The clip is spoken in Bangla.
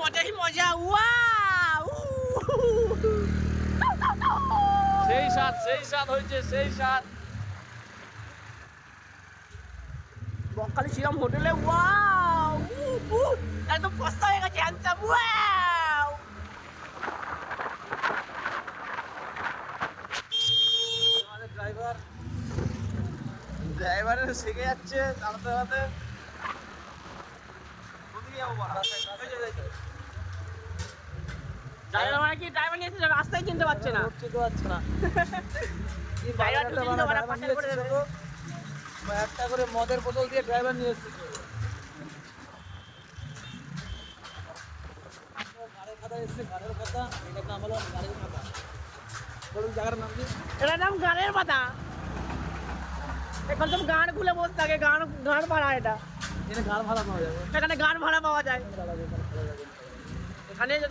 মজাই মজা। ওয়াও, সেই স্বাদ হয়েছে, সেই স্বাদ। বকখালি ছিলাম হোটেলে। ওয়াও, একদম ফস্তা হয়ে গেছে, হ্যান্ডসাম। ওয়াও, আমাদের ড্রাইভারের শিখে যাচ্ছে চালাতে চালাতে। কোনদিকে যাবো বলা? ড্রাইভার মানে কি, ড্রাইভার নিয়ে এসেছে, রাস্তায় চিনতে পারছে না। চিনতে পারছে না। ড্রাইভার ঢুকে দিতে পারে, পাশে করে দেবে। একটা করে মদের বোতল দিয়ে ড্রাইভার নিয়ে এসেছে। গাড়ির খাতা এসছে, গাড়ির খাতা। এটার নাম হলো গাড়ির খাতা। বলুন জায়গার নাম কি? এটার নাম গানের পাতা। এখন সব গান খুলে বসে থাকে, গান ভাড়া। এটা এখানে গাড় ভাড়া পাওয়া যাবে। এখানে গান ভাড়া পাওয়া যায়। এখানে যদি